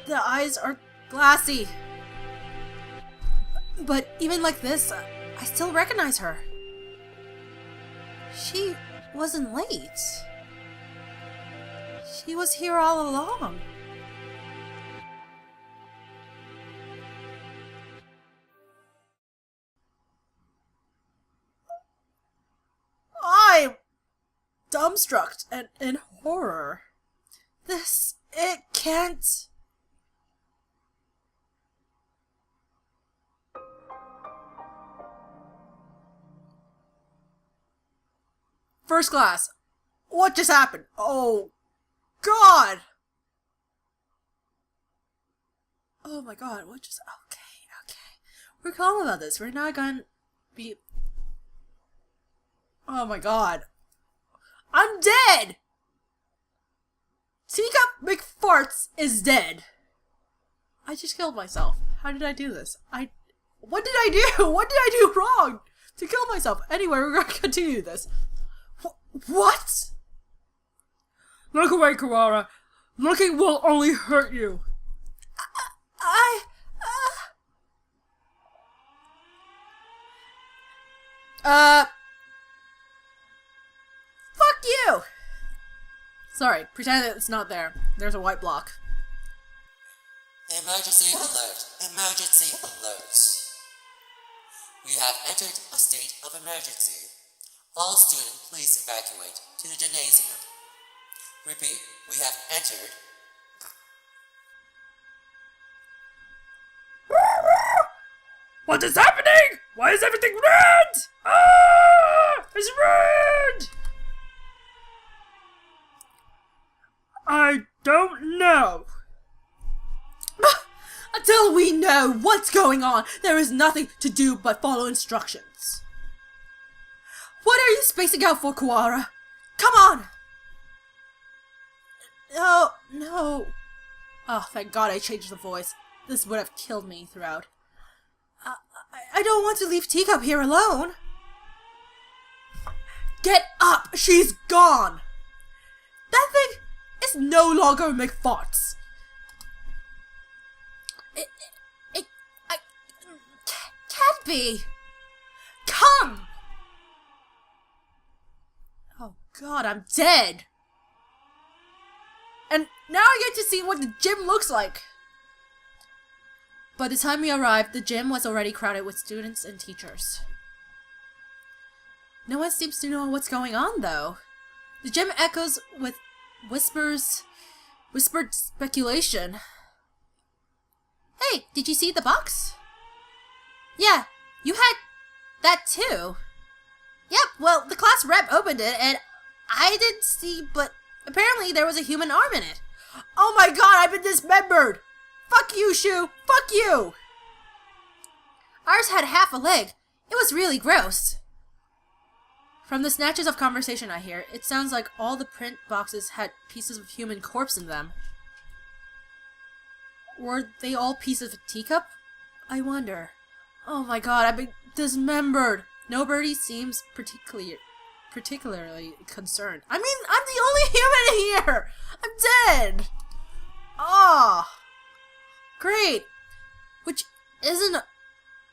The eyes are glassy. But even like this, I still recognize her. She wasn't late. She was here all along. I'm dumbstruck and in horror. It can't... First class, what just happened? Oh, God! Oh my God, what just... Okay. We're calm about this. We're not gonna be... Oh my God. I'm dead! Teacup McFarts is dead. I just killed myself. How did I do this? What did I do? What did I do wrong to kill myself? Anyway, we're gonna continue this. What? Look away, Kawara. Looking will only hurt you. Fuck you! Sorry, pretend that it's not there. There's a white block. Emergency alert! Emergency alert! We have entered a state of emergency. All students, please evacuate to the gymnasium. Repeat, we have entered. What is happening? Why is everything red? Ah! It's red! I don't know. Until we know what's going on, there is nothing to do but follow instructions. What are you spacing out for, Kawara? Come on! No. Oh, thank God I changed the voice. This would have killed me throughout. I don't want to leave Teacup here alone. Get up! She's gone! That thing is no longer McFarts. I can't be. Come! Oh God, I'm dead. And now I get to see what the gym looks like. By the time we arrived, the gym was already crowded with students and teachers. No one seems to know what's going on, though. The gym echoes with whispered speculation. Hey, did you see the box? Yeah, you had that too. Yep, well, the class rep opened it, and I didn't see, but apparently there was a human arm in it. Oh my God, I've been dismembered! Fuck you, Shu! Fuck you! Ours had half a leg. It was really gross. From the snatches of conversation I hear, it sounds like all the print boxes had pieces of human corpse in them. Were they all pieces of Teacup? I wonder. Oh my God, I've been dismembered. Nobody seems particularly concerned. I mean, I'm the only human here! I'm dead! Ah! Great! Which isn't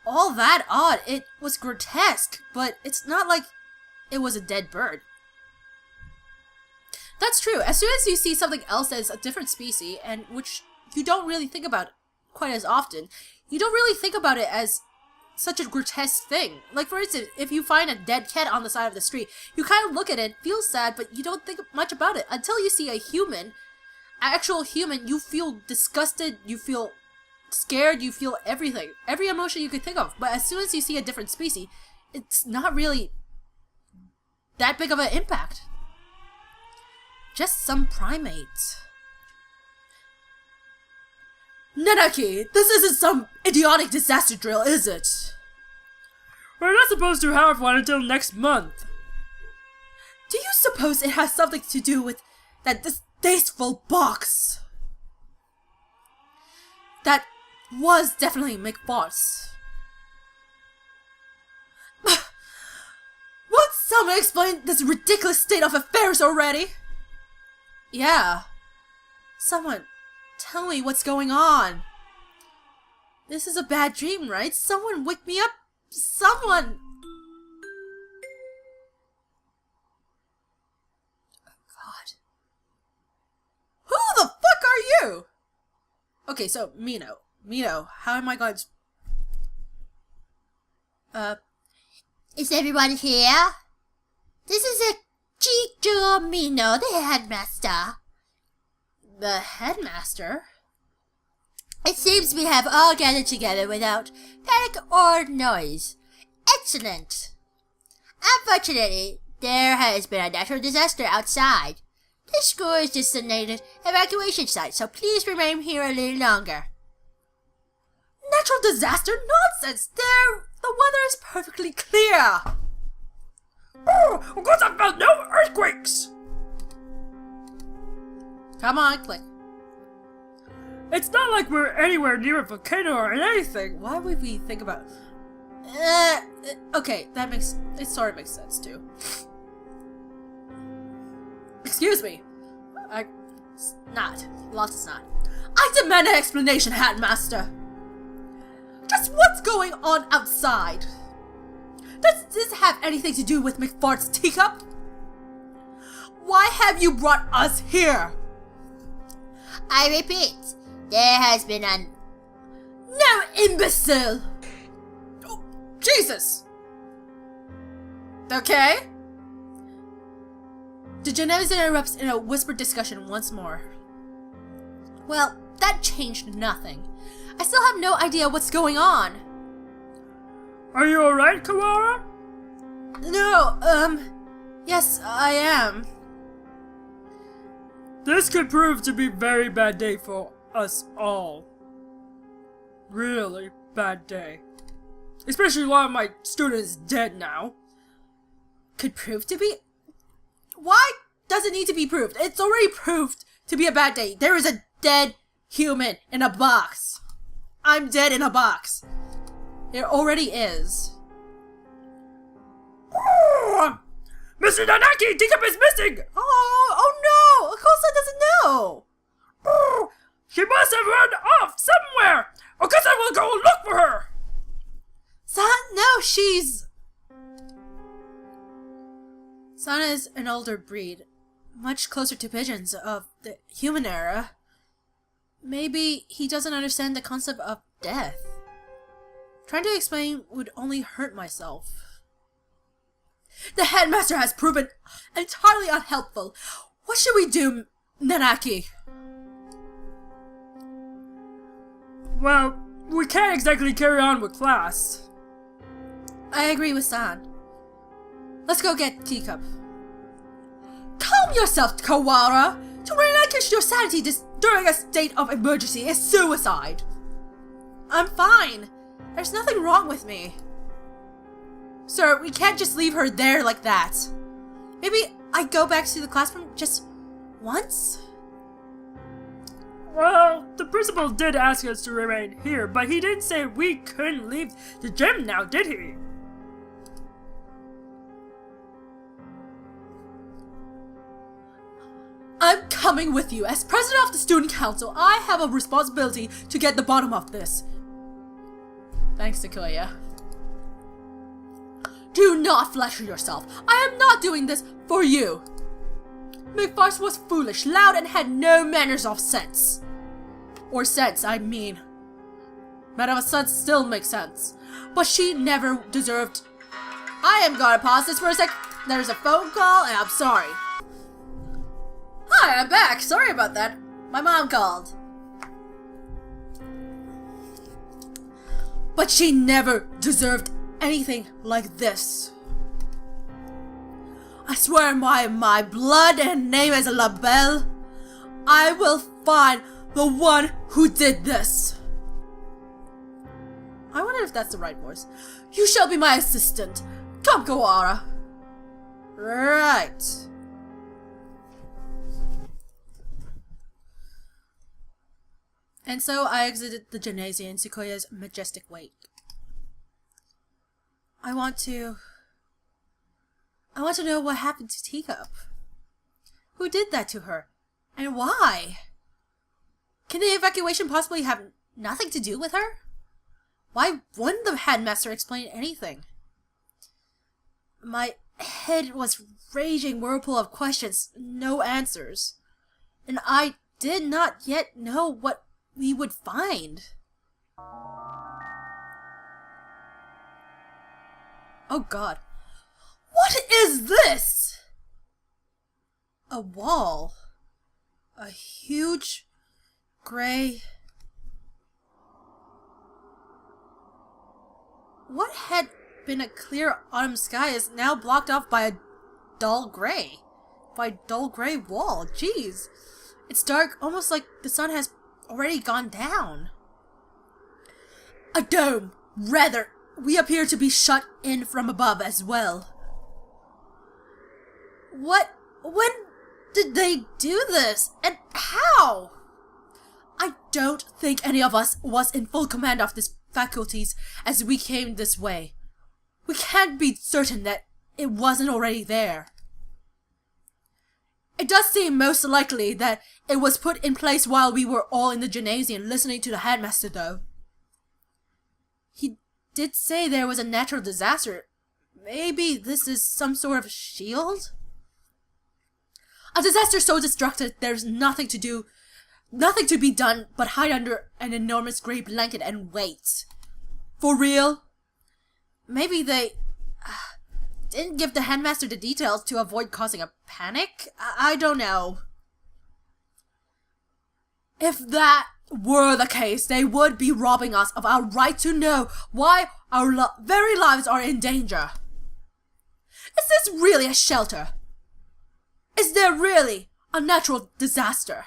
all that odd. It was grotesque, but it's not like it was a dead bird. That's true. As soon as you see something else that is a different species, and which you don't really think about quite as often, you don't really think about it as such a grotesque thing. Like, for instance, if you find a dead cat on the side of the street, you kind of look at it, feel sad, but you don't think much about it. Until you see a human, actual human, you feel disgusted, you feel scared, you feel everything. Every emotion you could think of. But as soon as you see a different species, it's not really that big of an impact. Just some primates. Nanaki, this isn't some idiotic disaster drill, is it? We're not supposed to have one until next month. Do you suppose it has something to do with that distasteful box? That was definitely McFarts. Won't someone explain this ridiculous state of affairs already? Yeah. Someone, tell me what's going on. This is a bad dream, right? Someone wake me up. Someone. God. Who the fuck are you? Okay, so Mino, how am I going to... Is everyone here? This is a Chicho Mino, the headmaster. The headmaster? It seems we have all gathered together without panic or noise. Excellent. Unfortunately, there has been a natural disaster outside. This school is designated evacuation site, so please remain here a little longer. Natural disaster? Nonsense! The weather is perfectly clear! Oh, of course I felt no earthquakes! Come on, click. It's not like we're anywhere near a volcano or anything. Why would we think about... okay, it sort of makes sense too. Excuse me. Lots is not. I demand an explanation, Headmaster. Just what's going on outside? Does this have anything to do with McFart's teacup? Why have you brought us here? I repeat, there has been an... No, imbecile! Oh, Jesus! Okay? The gymnasium erupts in a whispered discussion once more. Well, that changed nothing. I still have no idea what's going on. Are you alright, Kawara? No, yes, I am. This could prove to be a very bad day for us all. Really bad day. Especially one of my students dead now. Could prove to be? Why does it need to be proved? It's already proved to be a bad day. There is a dead human in a box. I'm dead in a box. It already is. Oh, Mr. Nanaki, Teacup is missing! Oh no! Akosa doesn't know! Oh, she must have run off somewhere! Akosa will go look for her! No, she's... Sana is an older breed, much closer to pigeons of the human era. Maybe he doesn't understand the concept of death. Trying to explain would only hurt myself. The headmaster has proven entirely unhelpful. What should we do, Nanaki? Well, we can't exactly carry on with class. I agree with San. Let's go get Teacup. Calm yourself, Kawara! To relinquish your sanity during a state of emergency is suicide. I'm fine. There's nothing wrong with me. Sir, we can't just leave her there like that. Maybe I go back to the classroom just once? Well, the principal did ask us to remain here, but he didn't say we couldn't leave the gym now, did he? I'm coming with you. As president of the student council, I have a responsibility to get the bottom of this. Thanks, Sequoia. Do not flatter yourself. I am not doing this for you. McFarce was foolish, loud, and had no manners of sense. Or sense, I mean. Matter of sense still makes sense. But she never deserved... I am gonna pause this for a sec. There's a phone call, and I'm sorry. Hi, I'm back. Sorry about that. My mom called. But she never deserved anything like this. I swear by my blood and name as a label, I will find the one who did this. I wonder if that's the right voice. You shall be my assistant. Come, Kawara. Right. And so I exited the gymnasium in Sequoia's majestic wake. I want to know what happened to Teacup. Who did that to her? And why? Can the evacuation possibly have nothing to do with her? Why wouldn't the headmaster explain anything? My head was raging whirlpool of questions, no answers. And I did not yet know what we would find. Oh God. What is this? A wall. A huge gray... What had been a clear autumn sky is now blocked off by a dull gray. By a dull gray wall. Jeez. It's dark, almost like the sun has already gone down. A dome. Rather, we appear to be shut in from above as well. When did they do this? And how? I don't think any of us was in full command of this faculties as we came this way. We can't be certain that it wasn't already there. It does seem most likely that it was put in place while we were all in the gymnasium listening to the headmaster, though. He did say there was a natural disaster. Maybe this is some sort of shield? A disaster so destructive there's nothing to be done but hide under an enormous grey blanket and wait. For real? Maybe they didn't give the headmaster the details to avoid causing a panic? I don't know. If that were the case, they would be robbing us of our right to know why our very lives are in danger. Is this really a shelter? Is there really a natural disaster?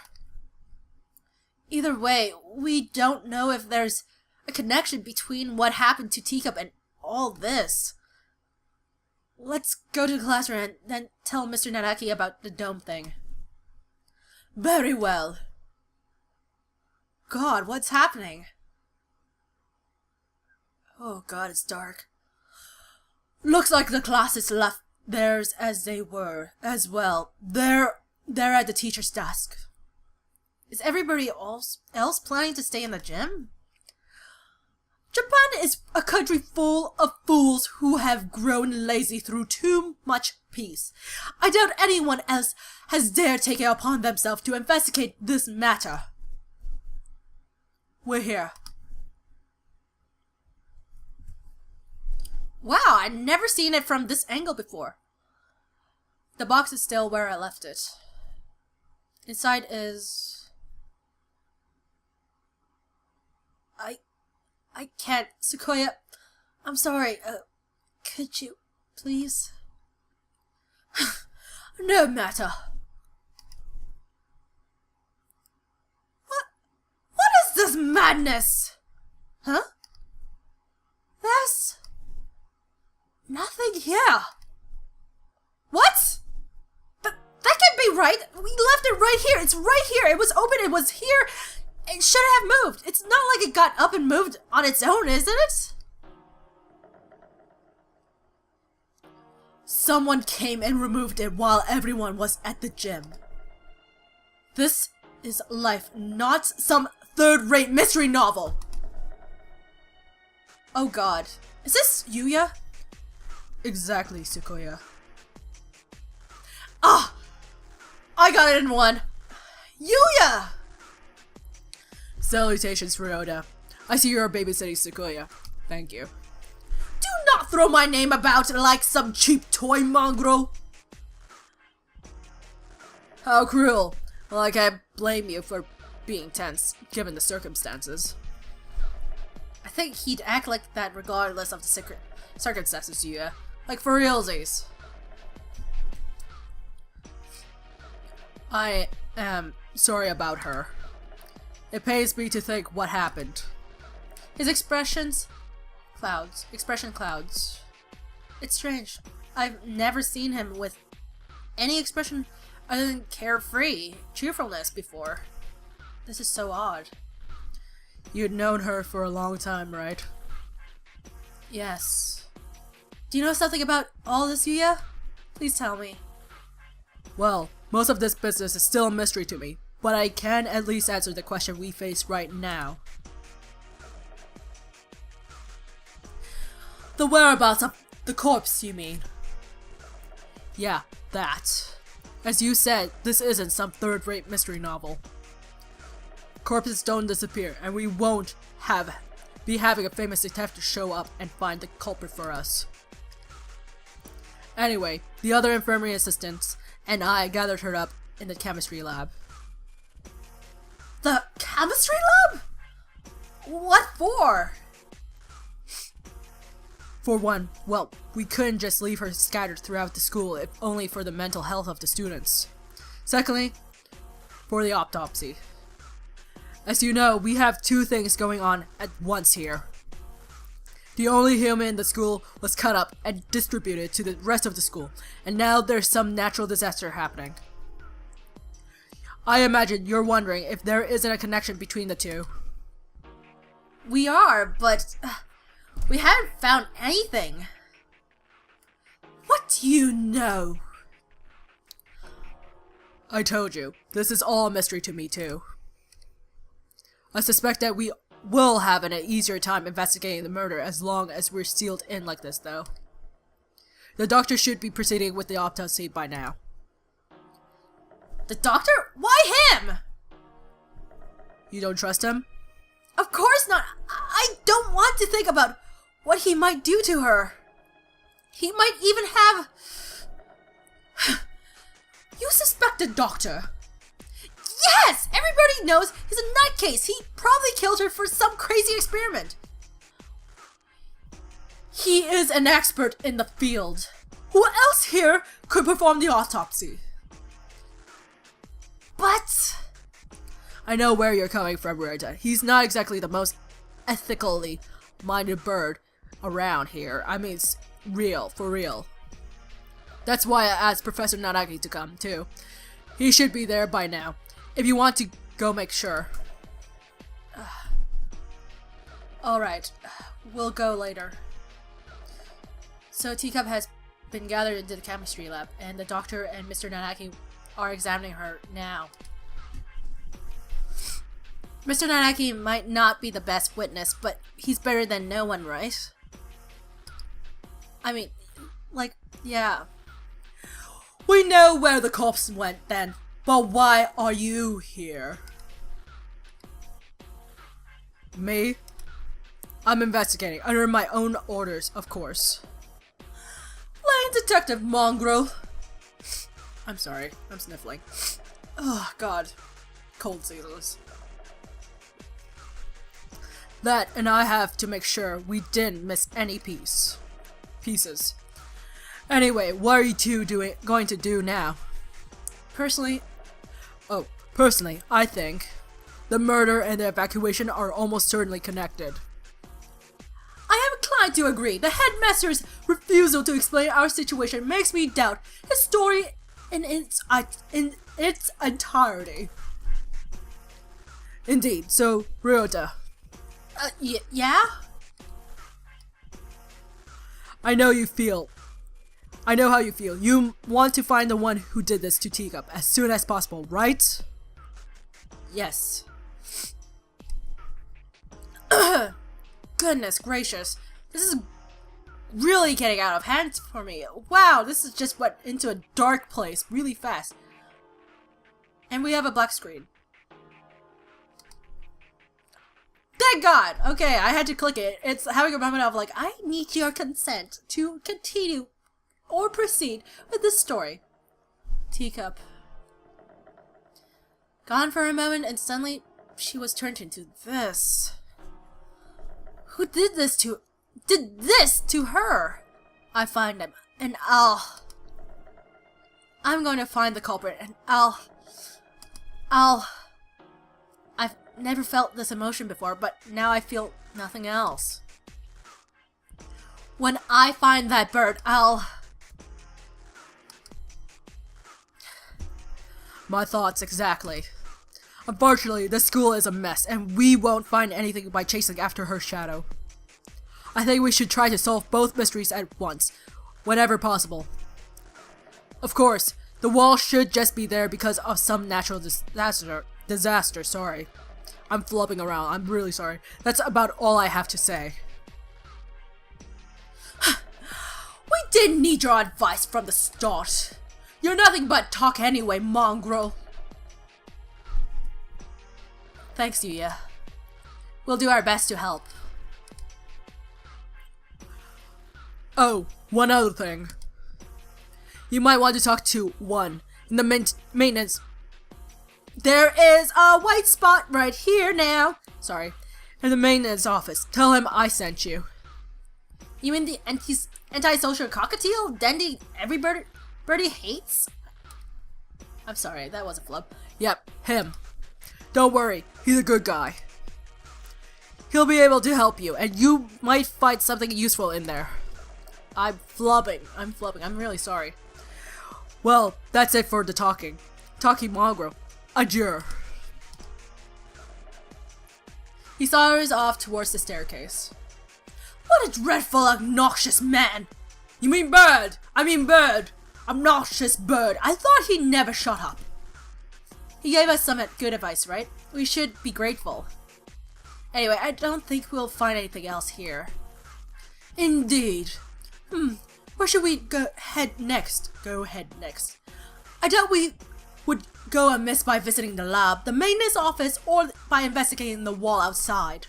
Either way, we don't know if there's a connection between what happened to Teacup and all this. Let's go to the classroom and then tell Mr. Naraki about the dome thing. Very well. God, what's happening? Oh God, it's dark. Looks like the classes left theirs as they were, as well. They're at the teacher's desk. Is everybody else planning to stay in the gym? Japan is a country full of fools who have grown lazy through too much peace. I doubt anyone else has dared take it upon themselves to investigate this matter. We're here. Wow, I've never seen it from this angle before. The box is still where I left it. Inside is... I can't. Sequoia, I'm sorry. Could you, please? No matter. What is this madness? Huh? There's nothing here. What? That can't be right. We left it right here. It's right here. It was open. It was here. It shouldn't have moved. It's not like it got up and moved on its own, isn't it? Someone came and removed it while everyone was at the gym. This is life, not some third-rate mystery novel. Oh God. Is this Yuya? Exactly, Sequoia. Ah! I got it in one. Yuya! Salutations, Ryoda. I see you're babysitting Sequoia. Thank you. Do not throw my name about like some cheap toy mongrel. How cruel. Well, I can't blame you for being tense, given the circumstances. I think he'd act like that regardless of the circumstances, Yuya. Like for realsies. I am sorry about her. It pains me to think what happened. His expressions? Clouds. Expression clouds. It's strange. I've never seen him with any expression other than carefree cheerfulness before. This is so odd. You'd known her for a long time, right? Yes. Do you know something about all this, Yuya? Please tell me. Well, most of this business is still a mystery to me, but I can at least answer the question we face right now. The whereabouts of the corpse, you mean? Yeah, that. As you said, this isn't some third-rate mystery novel. Corpses don't disappear, and we won't be having a famous detective show up and find the culprit for us. Anyway, the other infirmary assistants and I gathered her up in the chemistry lab. The chemistry lab? What for? For one, well, we couldn't just leave her scattered throughout the school if only for the mental health of the students. Secondly, for the autopsy. As you know, we have two things going on at once here. The only human in the school was cut up and distributed to the rest of the school, and now there's some natural disaster happening. I imagine you're wondering if there isn't a connection between the two. We are, but we haven't found anything. What do you know? I told you, this is all a mystery to me too. I suspect that we will have an easier time investigating the murder as long as we're sealed in like this, though. The doctor should be proceeding with the autopsy by now. The doctor? Why him? You don't trust him? Of course not. I don't want to think about what he might do to her. He might even have... You suspect the doctor? Yes! Everybody knows he's a nutcase. He probably killed her for some crazy experiment. He is an expert in the field. Who else here could perform the autopsy? But... I know where you're coming from, Rita. He's not exactly the most ethically minded bird around here. I mean, it's real, for real. That's why I asked Professor Nanagi to come, too. He should be there by now. If you want to go make sure. Alright, we'll go later. So Teacup has been gathered into the chemistry lab, and the doctor and Mr. Nanaki are examining her now. Mr. Nanaki might not be the best witness, but he's better than no one, right? I mean, like, yeah. We know where the corpse went then, but why are you here? Me? I'm investigating, under my own orders, of course. Lane Detective Mongrel. I'm sorry, I'm sniffling. Oh, God. Cold seasons. That, and I have to make sure we didn't miss any pieces. Anyway, what are you two going to do now? Personally, I think the murder and the evacuation are almost certainly connected. I am inclined to agree. The headmaster's refusal to explain our situation makes me doubt his story in its entirety. Indeed. So, Ryota. Yeah? I know how you feel. You want to find the one who did this to Teacup as soon as possible, right? Yes. Goodness gracious. This is really getting out of hand for me. Wow, this is just went into a dark place really fast. And we have a black screen. Thank God! Okay, I had to click it. It's having a moment of like, I need your consent to continue or proceed with this story. Teacup. Gone for a moment, and suddenly she was turned into this. Who did this to her? I find him, and I'm going to find the culprit, and I've never felt this emotion before, but now I feel nothing else. When I find that bird, My thoughts exactly. Unfortunately, the school is a mess, and we won't find anything by chasing after her shadow. I think we should try to solve both mysteries at once, whenever possible. Of course, the wall should just be there because of some natural disaster, disaster, sorry. I'm flubbing around, I'm really sorry. That's about all I have to say. We didn't need your advice from the start. You're nothing but talk anyway, mongrel. Thanks, Yuya. We'll do our best to help. Oh, one other thing. You might want to talk to one in the maintenance. There is a white spot right here now. Sorry. In the maintenance office. Tell him I sent you. You mean the antisocial cockatiel dandy birdie hates? I'm sorry, that was a flub. Yep, him. Don't worry, he's a good guy. He'll be able to help you, and you might find something useful in there. I'm flubbing, I'm really sorry. Well, that's it for the talking. Talking mongrel. Adieu. He saunters off towards the staircase. What a dreadful, obnoxious man! You mean bird? I mean bird! Obnoxious bird! I thought he'd never shut up. He gave us some good advice, right? We should be grateful. Anyway, I don't think we'll find anything else here. Indeed. Where should we head next? I doubt we would go amiss by visiting the lab, the maintenance office, or by investigating the wall outside.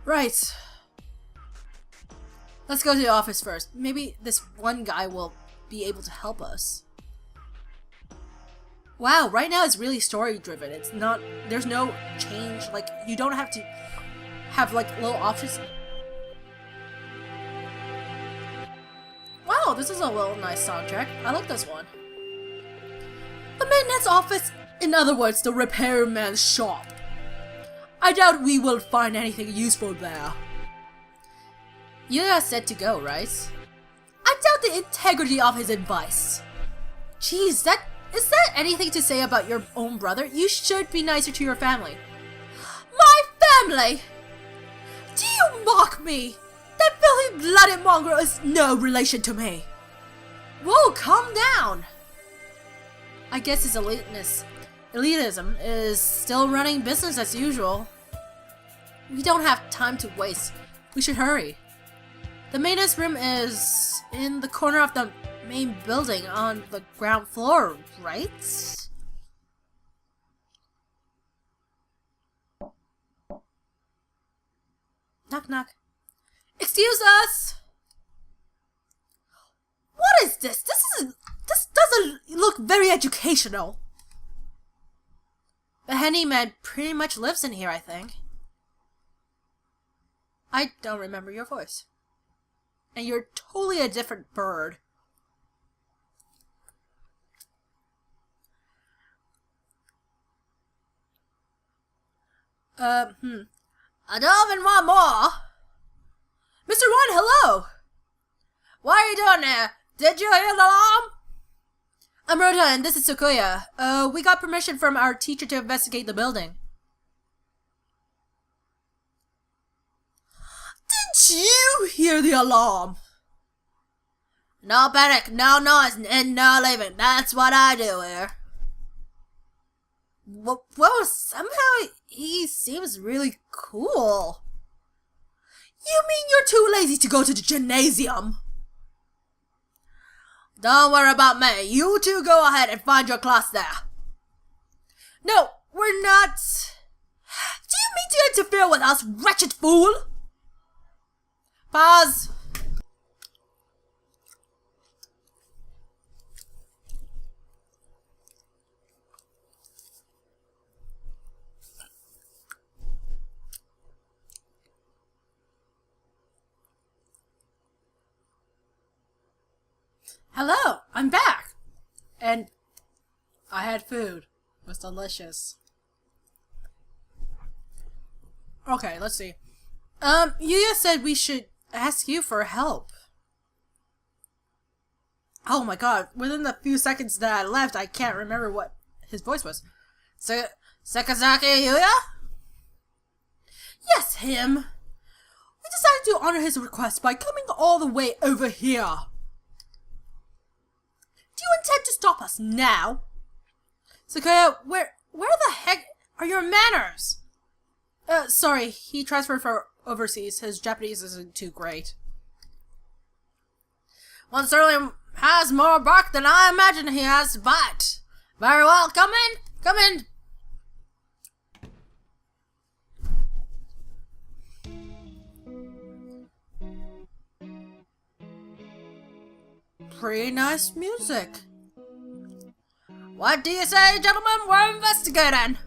Right. Let's go to the office first. Maybe this one guy will be able to help us. Wow, right now it's really story driven. It's not, there's no change, like, you don't have to have, like, little options. Wow, this is a little nice soundtrack. I like this one. The maintenance office, in other words, the repairman's shop. I doubt we will find anything useful there. Yuya said to go, right? I doubt the integrity of his advice. Jeez, is that anything to say about your own brother? You should be nicer to your family. My family? Do you mock me? That filthy-blooded mongrel is no relation to me. Whoa, calm down. I guess his elitism is still running business as usual. We don't have time to waste. We should hurry. The maintenance room is in the corner of the main building on the ground floor, right? Knock knock. Excuse us! What is this? This doesn't look very educational. The handyman pretty much lives in here, I think. I don't remember your voice. And you're totally a different bird. I don't even want more. Mr. One, hello! What are you doing there? Did you hear the alarm? I'm Rota and this is Sukuya. We got permission from our teacher to investigate the building. Did you hear the alarm? No panic, no noise, and no leaving. That's what I do here. Well, somehow he seems really cool. You mean you're too lazy to go to the gymnasium? Don't worry about me. You two go ahead and find your class there. No, we're not. Do you mean to interfere with us, wretched fool? Pause. Hello, I'm back. And I had food. It was delicious. Okay, let's see. Yuya said we should ask you for help. Oh my god, within the few seconds that I left, I can't remember what his voice was. Sakazaki Yuya? Yes, him. We decided to honor his request by coming all the way over here. Do you intend to stop us now? Sakaya, Where the heck are your manners? Sorry, he transferred for overseas. His Japanese isn't too great. One certainly has more bark than I imagined he has to bite. Very well, come in, come in. Pretty nice music. What do you say, gentlemen? We're investigating.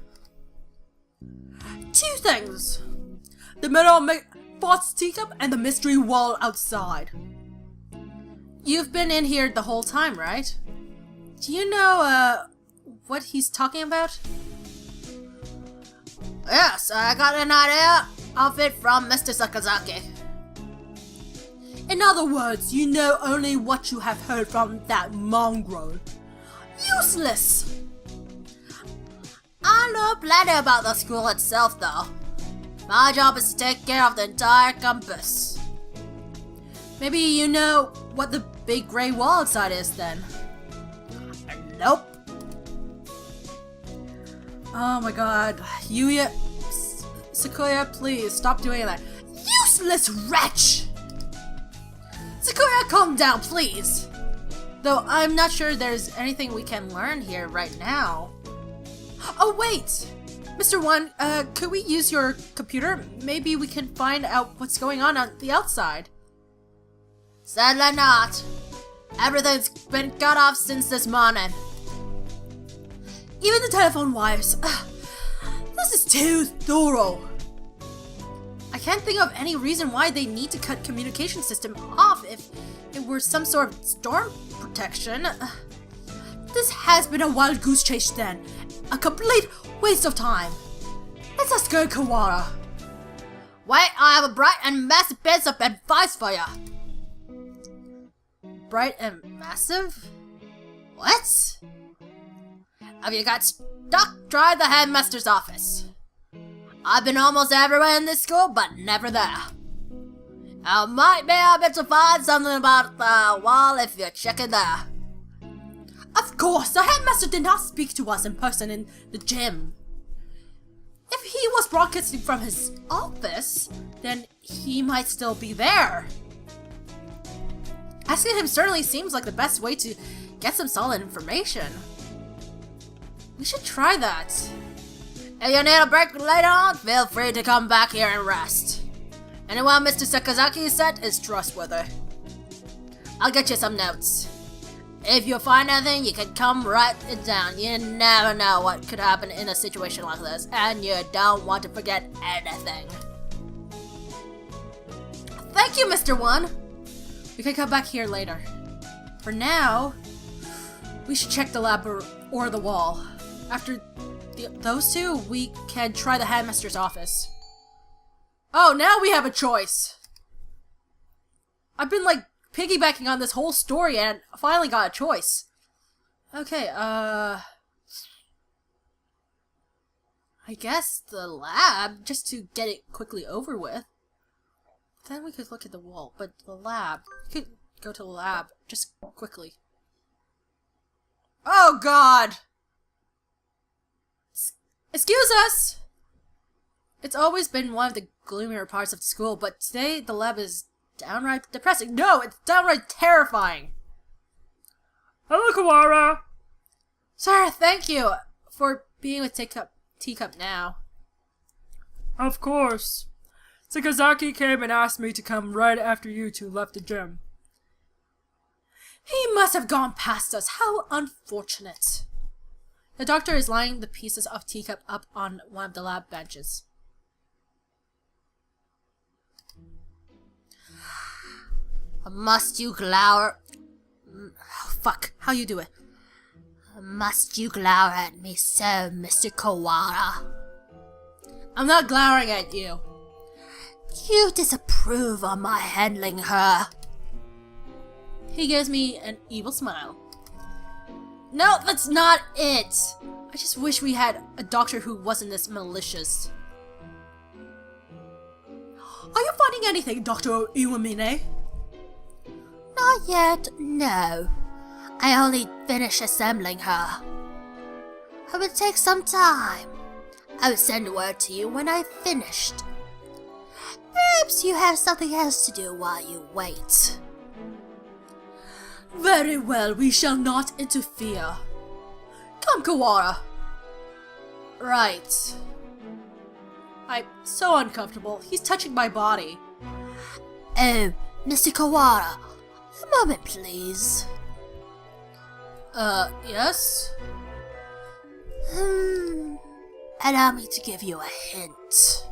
Two things. The metal boss teacup and the mystery wall outside. You've been in here the whole time, right? Do you know, what he's talking about? Yes, I got an idea of it from Mr. Sakazaki. In other words, you know only what you have heard from that mongrel. Useless! I know plenty about the school itself, though. My job is to take care of the entire campus. Maybe you know what the big gray wall outside is, then? Nope. Oh my god. Yuya... Sakuya, please, stop doing that. Useless wretch! Sakuya, calm down, please! Though I'm not sure there's anything we can learn here right now. Oh, wait! Mr. One, could we use your computer? Maybe we can find out what's going on the outside. Sadly not. Everything's been cut off since this morning. Even the telephone wires. This is too thorough. I can't think of any reason why they need to cut communication system off if it were some sort of storm protection. This has been a wild goose chase then. A complete waste of time. Let's ask go Kawara. Wait, I have a bright and massive piece of advice for you. Bright and massive? What? Have you got stuck? Try the headmaster's office. I've been almost everywhere in this school, but never there. I might be able to find something about the wall if you check it there. Of course, the headmaster did not speak to us in person in the gym. If he was broadcasting from his office, then he might still be there. Asking him certainly seems like the best way to get some solid information. We should try that. If you need a break later on, feel free to come back here and rest. Anyone Mr. Sakazaki said is trustworthy. I'll get you some notes. If you find anything, you can come write it down. You never know what could happen in a situation like this, and you don't want to forget anything. Thank you, Mr. One. We can come back here later. For now, we should check the lab or the wall. After those two, we can try the headmaster's office. Oh, now we have a choice. I've been like piggybacking on this whole story and finally got a choice. Okay, I guess the lab, just to get it quickly over with. Then we could look at the wall, but the lab, we could go to the lab just quickly. Oh god! Excuse us! It's always been one of the gloomier parts of the school, but today the lab is downright depressing. No, it's downright terrifying. Hello, Kawara. Sir, thank you for being with Teacup now. Of course. Sakazaki came and asked me to come right after you two left the gym. He must have gone past us. How unfortunate. The doctor is laying the pieces of Teacup up on one of the lab benches. Must you glower... Fuck, how you do it? Must you glower at me so, Mr. Kawara? I'm not glowering at you. You disapprove of my handling her. He gives me an evil smile. No, that's not it! I just wish we had a doctor who wasn't this malicious. Are you finding anything, Dr. Iwamine? Not yet, no. I only finished assembling her. It will take some time. I will send word to you when I've finished. Perhaps you have something else to do while you wait. Very well, we shall not interfere. Come, Kawara. Right. I'm so uncomfortable. He's touching my body. Oh, Mr. Kawara, a moment please. Yes? Allow me to give you a hint.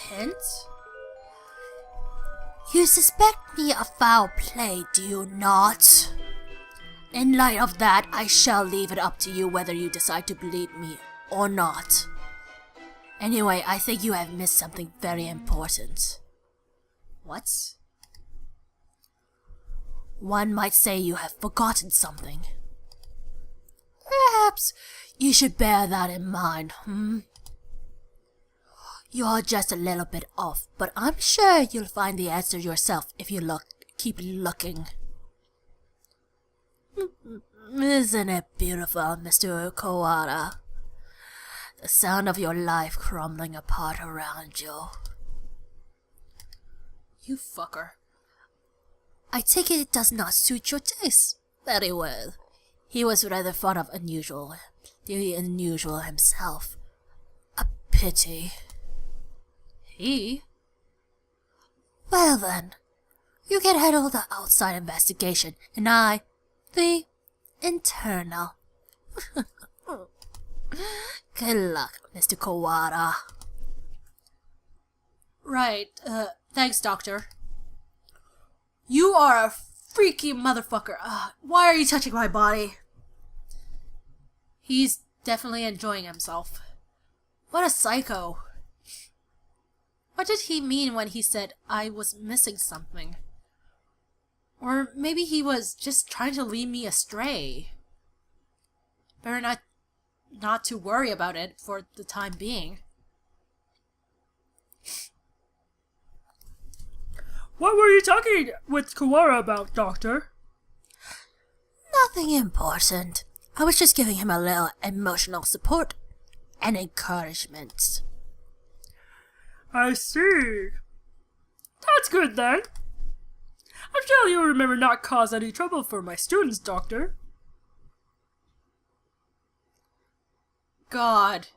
Hint? You suspect me of foul play, do you not? In light of that, I shall leave it up to you whether you decide to believe me or not. Anyway, I think you have missed something very important. What? One might say you have forgotten something. Perhaps you should bear that in mind, You're just a little bit off, but I'm sure you'll find the answer yourself if you keep looking. Isn't it beautiful, Mr. Kawara? The sound of your life crumbling apart around you. You fucker. I take it does not suit your taste. Very well. He was rather fond of the unusual himself. A pity. He? Well then, you can handle the outside investigation, and I, the internal. Good luck, Mr. Kawara. Right, thanks, Doctor. You are a freaky motherfucker. Why are you touching my body? He's definitely enjoying himself. What a psycho. What did he mean when he said I was missing something? Or maybe he was just trying to lead me astray. Better not to worry about it for the time being. What were you talking with Kawara about, Doctor? Nothing important. I was just giving him a little emotional support and encouragement. I see. That's good then. I'm sure you'll remember not cause any trouble for my students, Doctor. God.